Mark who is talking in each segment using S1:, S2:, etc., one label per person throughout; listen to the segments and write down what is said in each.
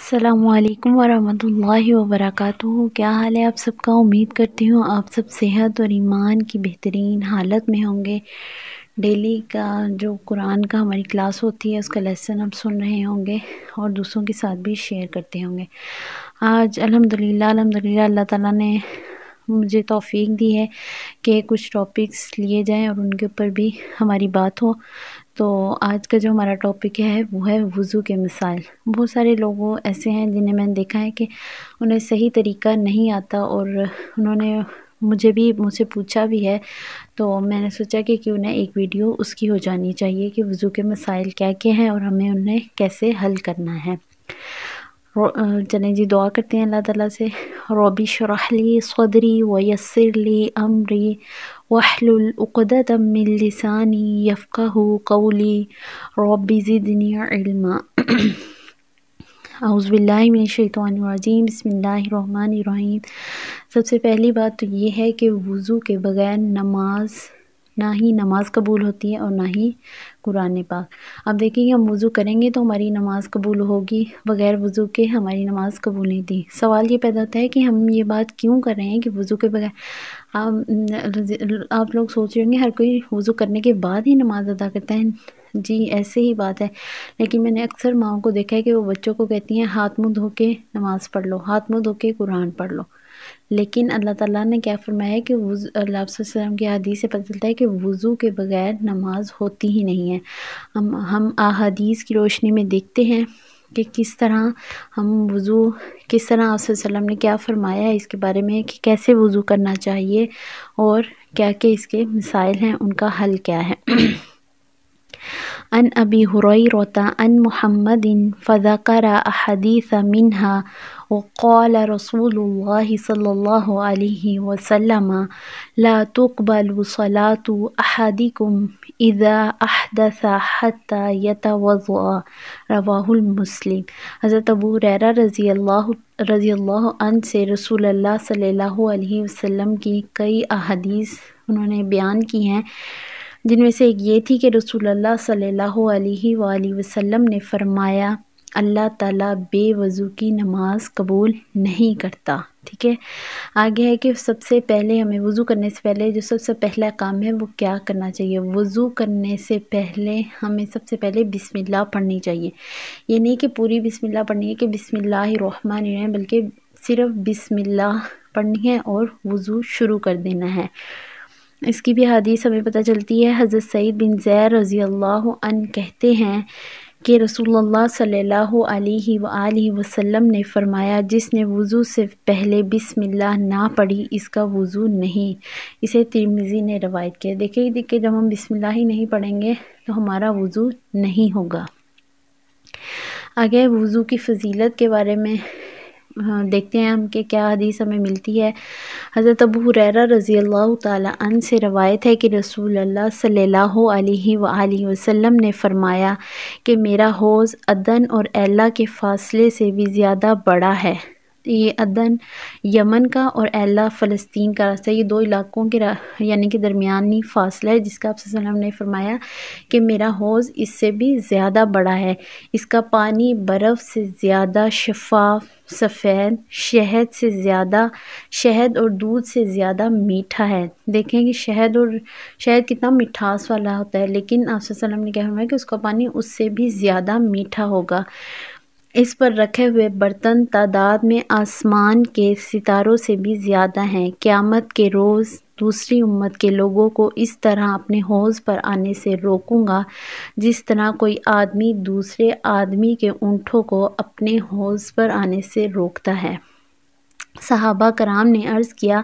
S1: السلام علیکم ورحمۃ اللہ وبرکاتہ۔ کیا حال ہے آپ سب کا؟ امید کرتی ہوں آپ سب صحت اور ایمان کی بہترین حالت میں ہوں گے۔ ڈیلی کا جو قرآن کا ہماری کلاس ہوتی ہے اس کا لیسن آپ سن رہے ہوں گے اور دوسروں کے ساتھ بھی شیئر کرتے ہوں گے۔ آج الحمدللہ اللہ تعالیٰ نے مجھے توفیق دی ہے کہ کچھ ٹاپکس لیے جائیں اور ان کے اوپر بھی ہماری بات ہو۔ تو آج کا جو ہمارا ٹاپک ہے وہ ہے وضو کے مسائل۔ بہت سارے لوگ ایسے ہیں جنہیں میں نے دیکھا ہے کہ انہیں صحیح طریقہ نہیں آتا اور انہوں نے مجھ سے پوچھا بھی ہے، تو میں نے سوچا کہ کیوں نہ ایک ویڈیو اس کی ہو جانی چاہیے کہ وضو کے مسائل کیا کیا ہیں اور ہمیں انہیں کیسے حل کرنا ہے۔ چلیں جی دعا کرتے ہیں اللہ تعالیٰ سے۔ رب اشرح لی صدری ویسر لی امری واحلل عقدۃ من لسانی یفقہوا قولی رب زدنی علما۔ اعوذ باللہ من الشیطان الرجیم، بسم اللہ الرحمن الرحیم۔ سب سے پہلی بات تو یہ ہے کہ وضو کے بغیر نہ ہی نماز قبول ہوتی ہے اور نہ ہی قرآن پاک۔ اب دیکھیں کہ ہم وضو کریں گے تو ہماری نماز قبول ہوگی، بغیر وضو کے ہماری نماز قبول نہیں تھی۔ سوال یہ پیدا ہوتا ہے کہ ہم یہ بات کیوں کر رہے ہیں کہ وضو کے بغیر آپ لوگ سوچ رہے ہوں گے ہر کوئی وضو کرنے کے بعد ہی نماز ادا کرتا ہے۔ جی ایسے ہی بات ہے، لیکن میں نے اکثر ماؤں کو دیکھا ہے کہ وہ بچوں کو کہتی ہیں ہاتھ منہ دھو کے نماز پڑھ لو، ہاتھ منہ دھو کے قرآن پڑھ لو۔ لیکن اللہ تعالیٰ نے کیا فرمایا ہے کہ اللہ صلی اللہ علیہ وسلم کی حدیث سے پتہ چلتا ہے کہ وضو کے بغیر نماز ہوتی ہی نہیں ہے۔ ہم احادیث کی روشنی میں دیکھتے ہیں کہ کس طرح آپ صلی اللہ علیہ وسلم نے کیا فرمایا ہے اس کے بارے میں کہ کیسے وضو کرنا چاہیے اور کیا کیا اس کے مسائل ہیں، ان کا حل کیا ہے۔ عن ابی ہریرہ عن محمد فذکر احادیث منها وقال رسول اللہ صلی اللہ علیہ وسلم لا تقبل صلاة احدکم اذا احدث حتى يتوضأ، رواہ مسلم۔ حضرت ابو ہریرہ رضی اللہ عنہ سے رسول اللہ صلی اللہ علیہ وسلم کی کئی احادیث انہوں نے بیان کی ہیں، جن میں سے ایک یہ تھی کہ رسول اللہ صلی اللہ علیہ وآلہ وسلم نے فرمایا اللہ تعالیٰ بے وضو کی نماز قبول نہیں کرتا۔ ٹھیک ہے، آگے ہے کہ سب سے پہلے ہمیں وضو کرنے سے پہلے جو سب سے پہلا کام ہے وہ کیا کرنا چاہیے۔ وضو کرنے سے پہلے ہمیں سب سے پہلے بسم اللہ پڑھنی چاہیے۔ یہ نہیں کہ پوری بسم اللہ پڑھنی ہے کہ بسم اللہ الرحمن الرحیم، بلکہ صرف بسم اللہ پڑھنی ہے اور وضو شروع کر دینا ہے۔ اس کی بھی حدیث ہمیں پتہ چلتی ہے، حضرت سعید بن زید رضی اللہ عنہ کہتے ہیں کہ رسول اللہ صلی اللہ علیہ وآلہ وسلم نے فرمایا جس نے وضو سے پہلے بسم اللہ نہ پڑھی اس کا وضو نہیں۔ اسے ترمذی نے روایت کیا۔ دیکھیں جب ہم بسم اللہ ہی نہیں پڑھیں گے تو ہمارا وضو نہیں ہوگا۔ آگے وضو کی فضیلت کے بارے میں دیکھتے ہیں ہم کہ کیا حدیث ہمیں ملتی ہے۔ حضرت ابو ہریرہ رضی اللہ تعالی عنہ سے روایت ہے کہ رسول اللہ صلی اللہ علیہ وآلہ وسلم نے فرمایا کہ میرا حوض عدن اور ایلا کے فاصلے سے بھی زیادہ بڑا ہے۔ یہ عدن یمن کا اور ایلا فلسطین کا راستہ، یہ دو علاقوں کے یعنی کہ درمیانی فاصلہ ہے، جس کا آپ صلی اللہ علیہ وسلم نے فرمایا کہ میرا حوض اس سے بھی زیادہ بڑا ہے۔ اس کا پانی برف سے زیادہ شفاف، سفید، شہد اور دودھ سے زیادہ میٹھا ہے۔ دیکھیں کہ شہد کتنا مٹھاس والا ہوتا ہے، لیکن آپ صلی اللہ علیہ وسلم نے کہا فرمایا کہ اس کا پانی اس سے بھی زیادہ میٹھا ہوگا۔ اس پر رکھے ہوئے برتن تعداد میں آسمان کے ستاروں سے بھی زیادہ ہیں۔ قیامت کے روز دوسری امت کے لوگوں کو اس طرح اپنے حوض پر آنے سے روکوں گا جس طرح کوئی آدمی دوسرے آدمی کے اونٹوں کو اپنے حوض پر آنے سے روکتا ہے۔ صحابہ کرام نے عرض کیا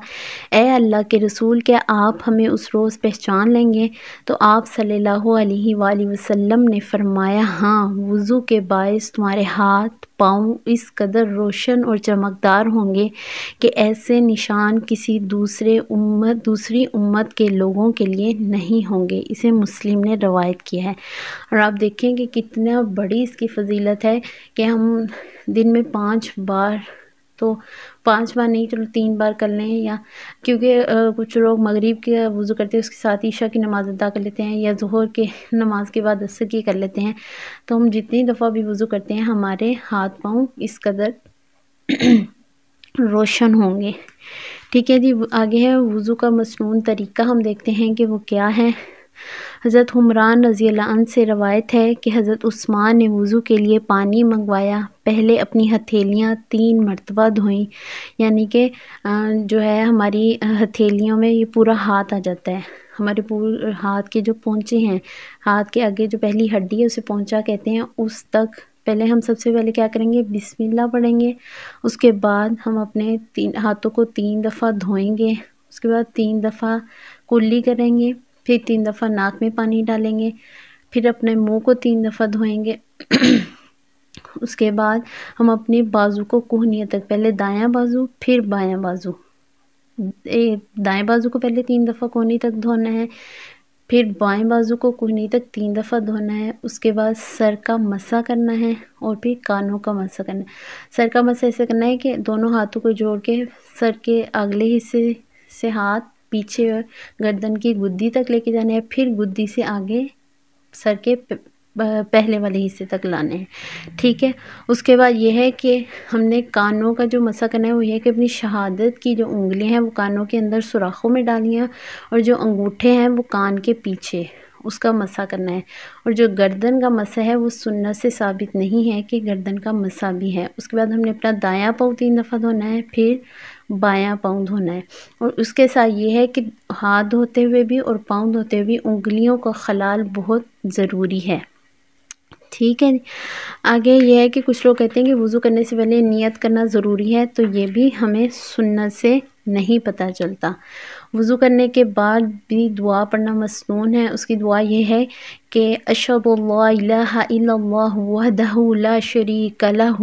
S1: اے اللہ کے رسول، کیا آپ ہمیں اس روز پہچان لیں گے؟ تو آپ صلی اللہ علیہ وآلہ وسلم نے فرمایا ہاں، وضو کے باعث تمہارے ہاتھ پاؤں اس قدر روشن اور چمکدار ہوں گے کہ ایسے نشان کسی دوسری امت کے لوگوں کے لیے نہیں ہوں گے۔ اسے مسلم نے روایت کیا ہے۔ اور آپ دیکھیں کہ کتنا بڑی اس کی فضیلت ہے کہ ہم دن میں 5 بار تو 5 بار نہیں، چلو 3 بار کر لیں، یا کیونکہ کچھ لوگ مغرب کے وضو کرتے ہیں اس کے ساتھ عشاء کی نماز ادا کر لیتے ہیں، یا ظہر کے نماز کے بعد عصر کی کر لیتے ہیں. تو ہم جتنی دفعہ بھی وضو کرتے ہیں ہمارے ہاتھ پاؤں اس قدر روشن ہوں گے. ٹھیک ہے جی. آگے ہے وضو کا مسنون طریقہ، ہم دیکھتے ہیں کہ وہ کیا ہے. حضرت حمران رضی اللہ عنہ سے روایت ہے کہ حضرت عثمان نے وضو کے لیے پانی منگوایا. پہلے اپنی ہتھیلیاں 3 مرتبہ دھوئیں، یعنی کہ جو ہے ہماری ہتھیلیوں میں یہ پورا ہاتھ آ جاتا ہے. ہمارے پورے ہاتھ کے جو پونچے ہیں، ہاتھ کے آگے جو پہلی ہڈی ہے اسے پونچا کہتے ہیں، اس تک پہلے ہم سب سے پہلے کیا کریں گے، بسم اللہ پڑھیں گے. اس کے بعد ہم اپنے ہاتھوں کو 3 دفعہ دھوئیں گے. اس کے بعد 3 دفعہ کلی کریں گے، پھر 3 دفعہ ناک میں پانی ڈالیں گے، پھر اپنے منہ کو 3 دفعہ دھوئیں گے. اس کے بعد ہم اپنے بازو کو کوہنیوں تک، پہلے دایاں بازو پھر بایاں بازو، دائیں بازو کو پہلے 3 دفعہ کوہنی تک دھونا ہے، پھر بائیں بازو کو کوہنی تک 3 دفعہ دھونا ہے. اس کے بعد سر کا مسح کرنا ہے اور پھر کانوں کا مسح کرنا ہے. سر کا مسح ایسے کرنا ہے کہ دونوں ہاتھوں کو جوڑ کے سر کے اگلے حصے سے ہاتھ پیچھے گردن کی گدی تک لے کے جانے ہیں، پھر گدی سے آگے سر کے پہلے والے حصے تک لانے ہیں. ٹھیک ہے. اس کے بعد یہ ہے کہ ہم نے کانوں کا جو مسح کرنا ہے وہ یہ ہے کہ اپنی شہادت کی جو انگلیاں ہیں وہ کانوں کے اندر سوراخوں میں ڈالی ہیں، اور جو انگوٹھے ہیں وہ کان کے پیچھے، اس کا مسح کرنا ہے. اور جو گردن کا مسح ہے وہ سنت سے ثابت نہیں ہے کہ گردن کا مسح بھی ہے. اس کے بعد ہم نے اپنا دایاں پاؤں 3 دفعہ دھونا ہے، پھر بایاں پاؤں دھونا ہے. اور اس کے ساتھ یہ ہے کہ ہاتھ دھوتے ہوئے بھی اور پاؤں دھوتے ہوئے بھی انگلیوں کا خلال بہت ضروری ہے. ٹھیک ہے. آگے یہ ہے کہ کچھ لوگ کہتے ہیں کہ وضو کرنے سے پہلے نیت کرنا ضروری ہے، تو یہ بھی ہمیں سنت سے نہیں پتہ چلتا. وضو کرنے کے بعد بھی دعا پڑھنا مسنون ہے. اس کی دعا یہ ہے کہ اشہد لا الہ الا اللہ وحدہ لا شریک لہ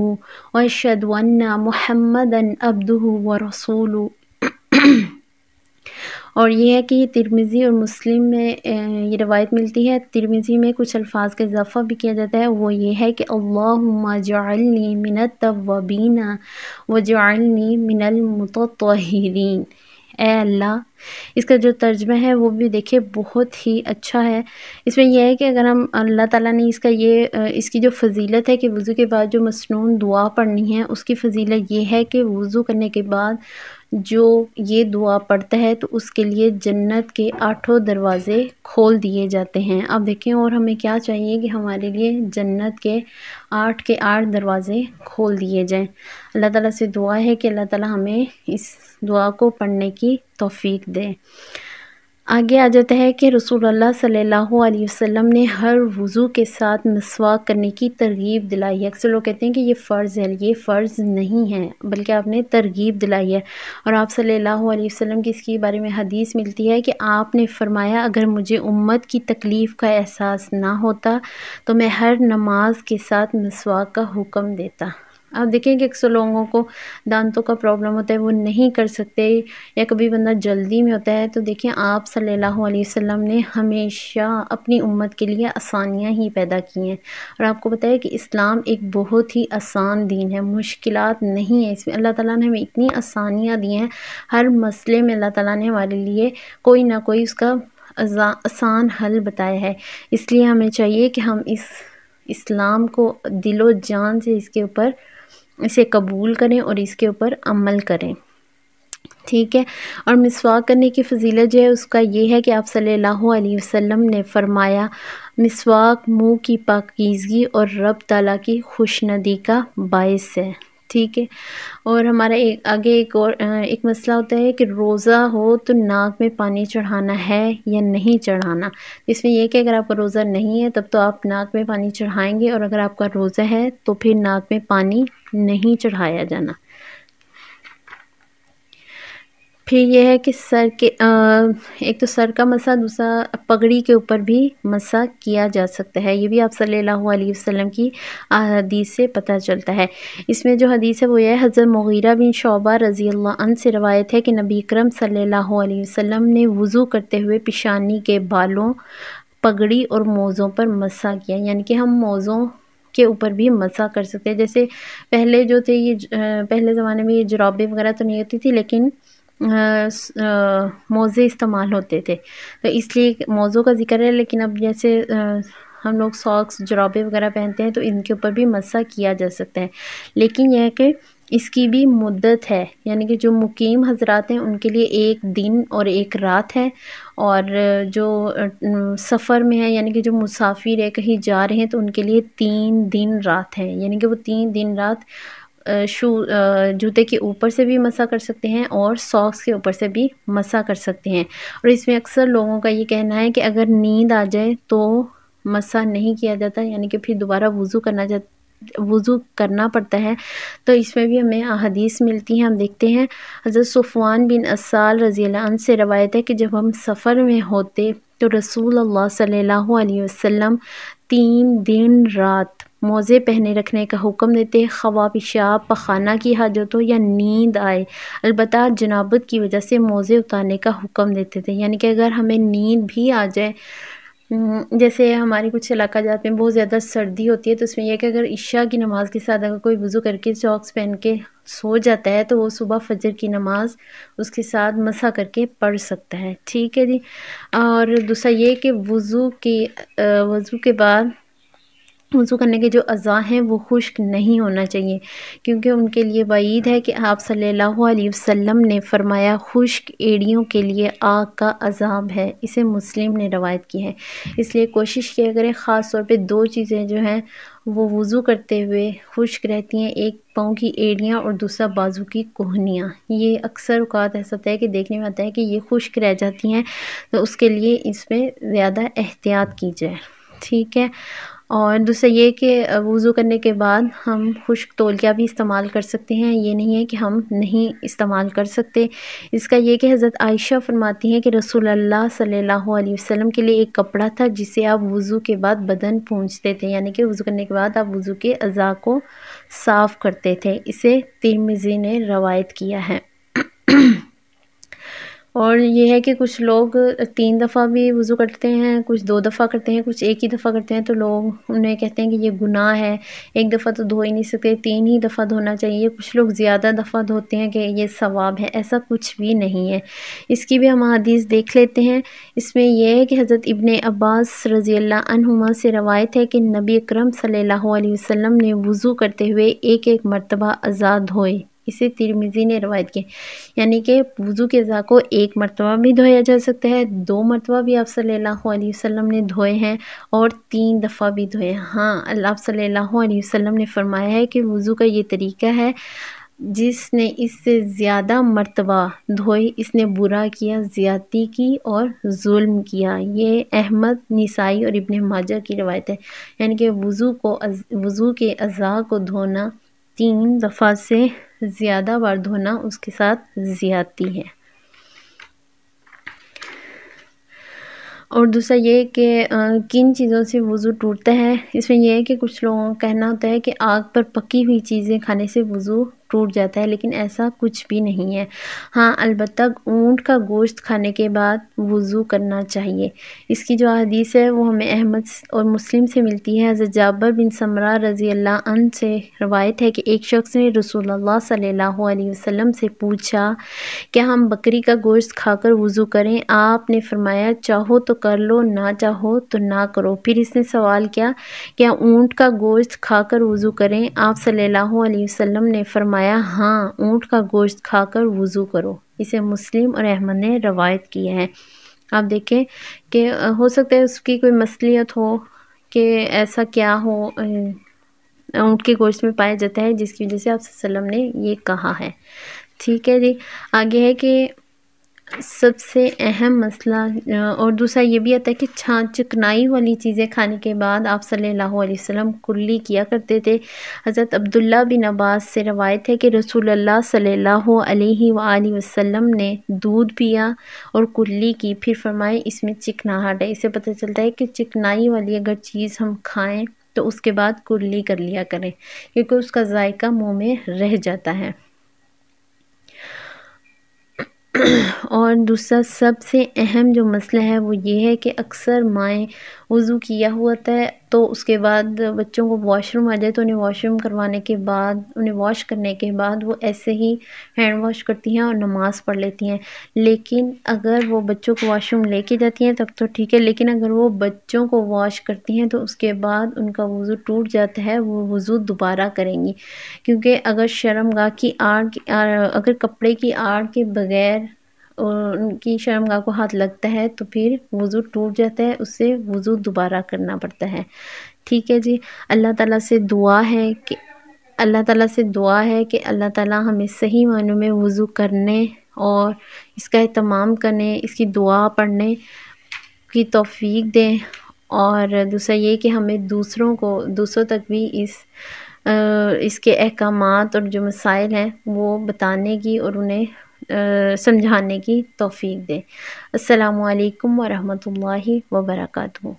S1: واشہد ان محمدا عبدہ ورسولہ. اور یہ ہے کہ یہ ترمذی اور مسلم میں یہ روایت ملتی ہے. ترمذی میں کچھ الفاظ کا اضافہ بھی کیا جاتا ہے، وہ یہ ہے کہ اللہم اجعلنی من التوابین وجعلنی من المتطہرین. اے اللہ. اس کا جو ترجمہ ہے وہ بھی دیکھیں بہت ہی اچھا ہے. اس میں یہ ہے کہ اگر ہم اللہ تعالیٰ نے اس کی جو فضیلت ہے کہ وضو کے بعد جو مسنون دعا پڑھنی ہے، اس کی فضیلت یہ ہے کہ وضو کرنے کے بعد جو یہ دعا پڑھتا ہے تو اس کے لیے جنت کے 8 دروازے کھول دیے جاتے ہیں. اب دیکھیں اور ہمیں کیا چاہیے کہ ہمارے لیے جنت کے 8 دروازے کھول دیے جائیں. اللہ تعالیٰ سے دعا ہے کہ اللہ تعالیٰ ہمیں اس دعا کو پڑھنے کی توفیق دے. آگے آ جاتا ہے کہ رسول اللہ صلی اللہ علیہ وسلم نے ہر وضو کے ساتھ مسواک کرنے کی ترغیب دلائی ہے. اکثر لوگ کہتے ہیں کہ یہ فرض ہے، یہ فرض نہیں ہے بلکہ آپ نے ترغیب دلائی ہے. اور آپ صلی اللہ علیہ وسلم کی اس کے بارے میں حدیث ملتی ہے کہ آپ نے فرمایا اگر مجھے امت کی تکلیف کا احساس نہ ہوتا تو میں ہر نماز کے ساتھ مسواک کا حکم دیتا. آپ دیکھیں کہ اکثر لوگوں کو دانتوں کا پرابلم ہوتا ہے، وہ نہیں کر سکتے، یا کبھی بندہ جلدی میں ہوتا ہے، تو دیکھیں آپ صلی اللہ علیہ وسلم نے ہمیشہ اپنی امت کے لیے آسانیاں ہی پیدا کی ہیں. اور آپ کو پتہ ہے کہ اسلام ایک بہت ہی آسان دین ہے، مشکلات نہیں ہے اس میں. اللہ تعالیٰ نے ہمیں اتنی آسانیاں دی ہیں، ہر مسئلے میں اللہ تعالیٰ نے ہمارے لیے کوئی نہ کوئی اس کا آسان حل بتایا ہے. اس لیے ہمیں چاہیے کہ ہم اس اسلام کو دل و جان سے اسے قبول کریں اور اس کے اوپر عمل کریں. ٹھیک ہے. اور مسواک کرنے کی فضیلت جو ہے اس کا یہ ہے کہ آپ صلی اللہ علیہ وسلم نے فرمایا مسواک منہ کی پاکیزگی اور رب تعالیٰ کی خوشنودی کا باعث ہے. ٹھیک ہے. اور ہمارا آگے ایک مسئلہ ہوتا ہے کہ روزہ ہو تو ناک میں پانی چڑھانا ہے یا نہیں چڑھانا. اس میں یہ کہ اگر آپ کا روزہ نہیں ہے تب تو آپ ناک میں پانی چڑھائیں گے، اور اگر آپ کا روزہ ہے تو پھر ناک میں پانی نہیں چڑھایا جانا. پھر یہ ہے کہ ایک تو سر کا مسح، دوسرا پگڑی کے اوپر بھی مسح کیا جا سکتا ہے. یہ بھی آپ صلی اللہ علیہ وسلم کی حدیث سے پتہ چلتا ہے. اس میں جو حدیث ہے وہ یہ ہے حضرت مغیرہ بن شعبہ رضی اللہ عنہ سے روایت ہے کہ نبی اکرم صلی اللہ علیہ وسلم نے وضو کرتے ہوئے پیشانی کے بالوں، پگڑی اور موزوں پر مسح کیا. یعنی کہ ہم موزوں کے اوپر بھی مسح کر سکتے ہیں۔ جیسے پہلے جو تھے پہلے زمانے میں یہ جرابیں وغیرہ تو نہیں ہوتی تھی، لیکن موزے استعمال ہوتے تھے، تو اس لیے موزوں کا ذکر ہے۔ لیکن اب جیسے ہم لوگ ساکس جرابیں وغیرہ پہنتے ہیں تو ان کے اوپر بھی مسح کیا جا سکتا ہے، لیکن یہ ہے کہ اس کی بھی مدت ہے، یعنی کہ جو مقیم حضرات ہیں ان کے لیے 1 دن اور 1 رات ہے، اور جو سفر میں ہے یعنی کہ جو مسافر ہے کہیں جا رہے ہیں تو ان کے لیے 3 دن رات ہے، یعنی کہ وہ 3 دن رات جوتے کے اوپر سے بھی مسح کر سکتے ہیں اور ساکس کے اوپر سے بھی مسح کر سکتے ہیں۔ اور اس میں اکثر لوگوں کا یہ کہنا ہے کہ اگر نیند آ جائے تو مسح نہیں کیا جاتا، یعنی کہ پھر دوبارہ وضو کرنا پڑتا ہے۔ تو اس میں بھی ہمیں احادیث ملتی ہیں، ہم دیکھتے ہیں حضرت صفوان بن اسال رضی اللہ عنہ سے روایت ہے کہ جب ہم سفر میں ہوتے تو رسول اللہ صلی اللہ علیہ وسلم 3 دن رات موزے پہنے رکھنے کا حکم دیتے، خواہ پیشاب پخانہ کی حاجت ہو یا نیند آئے، البتہ جنابت کی وجہ سے موزے اتارنے کا حکم دیتے تھے۔ یعنی کہ اگر ہمیں نیند بھی آ جائے، جیسے ہمارے کچھ علاقہ جات میں بہت زیادہ سردی ہوتی ہے، تو اس میں یہ کہ اگر عشاء کی نماز کے ساتھ اگر کوئی وضو کر کے ساکس پہن کے سو جاتا ہے تو وہ صبح فجر کی نماز اس کے ساتھ مسح کر کے پڑھ سکتا ہے، ٹھیک ہے جی۔ اور دوسرا یہ کہ وضو کے بعد وضو کرنے کے جو اعضاء ہیں وہ خشک نہیں ہونا چاہیے، کیونکہ ان کے لیے وعید ہے کہ آپ صلی اللہ علیہ وسلم نے فرمایا خشک ایڑیوں کے لیے آگ کا عذاب ہے، اسے مسلم نے روایت کی ہے۔ اس لیے کوشش کیا کریں، خاص طور پہ 2 چیزیں جو ہیں وہ وضو کرتے ہوئے خشک رہتی ہیں، ایک پاؤں کی ایڑیاں اور دوسرا بازو کی کوہنیاں۔ یہ اکثر اوقات ایسا ہوتا ہے کہ دیکھنے میں آتا ہے کہ یہ خشک رہ جاتی ہیں، تو اس کے لیے اس میں زیادہ احتیاط کی جائے، ٹھیک ہے۔ اور دوسرا یہ کہ وضو کرنے کے بعد ہم خشک تولیہ بھی استعمال کر سکتے ہیں، یہ نہیں ہے کہ ہم نہیں استعمال کر سکتے۔ اس کا یہ کہ حضرت عائشہ فرماتی ہیں کہ رسول اللہ صلی اللہ علیہ وسلم کے لیے ایک کپڑا تھا جسے آپ وضو کے بعد بدن پونچھتے تھے، یعنی کہ وضو کرنے کے بعد آپ وضو کے اعضاء کو صاف کرتے تھے، اسے ترمذی نے روایت کیا ہے۔ اور یہ ہے کہ کچھ لوگ 3 دفعہ بھی وضو کرتے ہیں، کچھ 2 دفعہ کرتے ہیں، کچھ 1 ہی دفعہ کرتے ہیں، تو لوگ انہیں کہتے ہیں کہ یہ گناہ ہے، 1 دفعہ تو دھو ہی نہیں سکتے، 3 ہی دفعہ دھونا چاہیے۔ کچھ لوگ زیادہ دفعہ دھوتے ہیں کہ یہ ثواب ہے، ایسا کچھ بھی نہیں ہے۔ اس کی بھی ہم حدیث دیکھ لیتے ہیں۔ اس میں یہ ہے کہ حضرت ابن عباس رضی اللہ عنہما سے روایت ہے کہ نبی اکرم صلی اللہ علیہ وسلم نے وضو کرتے ہوئے 1 مرتبہ اعضاء دھوئے، اسے ترمذی نے روایت کی، یعنی کہ وضو کے اعضاء کو 1 مرتبہ بھی دھویا جا سکتا ہے، 2 مرتبہ بھی آپ صلی اللہ علیہ وسلم نے دھوئے ہیں، اور 3 دفعہ بھی دھوئے ہیں۔ ہاں، آپ صلی اللہ علیہ وسلم نے فرمایا ہے کہ وضو کا یہ طریقہ ہے، جس نے اس سے زیادہ مرتبہ دھوئے اس نے برا کیا، زیادتی کی اور ظلم کیا۔ یہ احمد، نسائی اور ابن ماجہ کی روایت ہے، یعنی کہ وضو کے اعضاء کو دھونا 3 دفعہ سے زیادہ بار دھونا اس کے ساتھ زیادتی ہے۔ اور دوسرا یہ کہ کن چیزوں سے وضو ٹوٹتا ہے، اس میں یہ ہے کہ کچھ لوگوں کا کہنا ہوتا ہے کہ آگ پر پکی ہوئی چیزیں کھانے سے وضو ٹوٹ جاتا ہے، لیکن ایسا کچھ بھی نہیں ہے۔ ہاں، البتہ اونٹ کا گوشت کھانے کے بعد وضو کرنا چاہیے۔ اس کی جو حدیث ہے وہ ہمیں احمد اور مسلم سے ملتی ہے۔ حضرت جابر بن سمرہ رضی اللہ عنہ سے روایت ہے کہ ایک شخص نے رسول اللہ صلی اللہ علیہ وسلم سے پوچھا کہ ہم بکری کا گوشت کھا کر وضو کریں؟ آپ نے فرمایا چاہو تو کر لو، نہ چاہو تو نہ کرو۔ پھر اس نے سوال کیا کیا اونٹ کا گوشت کھا کر وضو کریں؟ آپ صلی اللہ علیہ وسلم نے فرمایا ہاں، اونٹ کا گوشت کھا کر وضو کرو۔ اسے مسلم اور احمد نے روایت کیا ہے۔ آپ دیکھیں کہ ہو سکتا ہے اس کی کوئی مصلیحت ہو کہ ایسا کیا ہو اونٹ کے گوشت میں پایا جاتا ہے جس کی وجہ سے آپ صلی اللہ علیہ وسلم نے یہ کہا ہے، ٹھیک ہے جی۔ آگے ہے کہ سب سے اہم مسئلہ اور دوسرا یہ بھی آتا ہے کہ چکنائی والی چیزیں کھانے کے بعد آپ صلی اللہ علیہ وسلم کلی کیا کرتے تھے۔ حضرت عبداللہ بن عباس سے روایت ہے کہ رسول اللہ صلی اللہ علیہ وآلہ وسلم نے دودھ پیا اور کلی کی، پھر فرمائے اس میں چکناہٹ ہے۔ اس سے پتہ چلتا ہے کہ چکنائی والی اگر چیز ہم کھائیں تو اس کے بعد کلی کر لیا کریں، کیونکہ اس کا ذائقہ منہ میں رہ جاتا ہے۔ اور دوسرا سب سے اہم جو مسئلہ ہے وہ یہ ہے کہ اکثر مائیں وضو کیا تو اس کے بعد بچوں کو واش روم آ جائے تو انہیں واش روم کروانے کے بعد، انہیں واش کرنے کے بعد وہ ایسے ہی ہینڈ واش کرتی ہیں اور نماز پڑھ لیتی ہیں۔ لیکن اگر وہ بچوں کو واش روم لے کے جاتی ہیں تب تو ٹھیک ہے، لیکن اگر وہ بچوں کو واش کرتی ہیں تو اس کے بعد ان کا وضو ٹوٹ جاتا ہے، وہ وضو دوبارہ کریں گی، کیونکہ اگر شرمگاہ کی آڑ اگر کپڑے کی آڑ کے بغیر ان کی شرمگاہ کو ہاتھ لگتا ہے تو پھر وضو ٹوٹ جاتا ہے، اس سے وضو دوبارہ کرنا پڑتا ہے۔ ٹھیک ہے جی، اللہ تعالیٰ سے دعا ہے کہ اللہ تعالیٰ ہمیں صحیح معنوں میں وضو کرنے اور اس کا اہتمام کرنے، اس کی دعا پڑھنے کی توفیق دیں، اور دوسرا یہ کہ ہمیں دوسروں تک بھی اس کے احکامات اور جو مسائل ہیں وہ بتانے کی اور انہیں سمجھانے کی توفیق دیں۔ السلام علیکم ورحمۃ اللہ وبرکاتہ۔